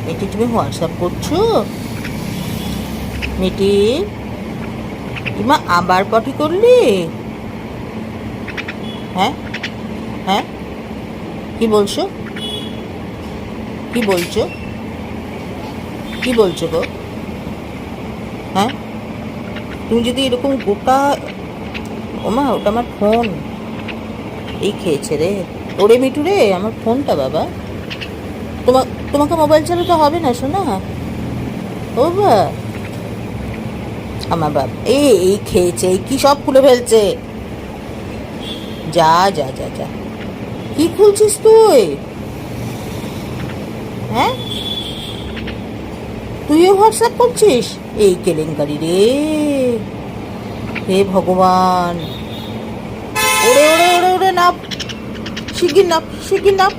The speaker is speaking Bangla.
মিটি তুমি হোয়াটসঅ্যাপ করছো? মিটি, ইমা আবার পটি করলি? হ্যাঁ হ্যাঁ, কি বলছো? কি বলছো? কি বলছো গো? হ্যাঁ, তুমি যদি এরকম গোটা, ওমা ওটা আমার ফোন, এই খেয়েছে রে। ওরে মিটু রে, আমার ফোনটা বাবা। তোমাকে মোবাইল চালাতে হবে না শোনা। ও বা, আমার বাপ এই খেয়েছে, এই কি সব খুলে ফেলছে। যা যা যা যা, কি খুলছিস তুই? হ্যাঁ, তুইও হোয়াটসঅ্যাপ করছিস? এই কেলেঙ্কারি রে, হে ভগবান। ওরে ওরে ওরে ওরে, নাপ, শিগগির নাপ, শিগগির নাপ।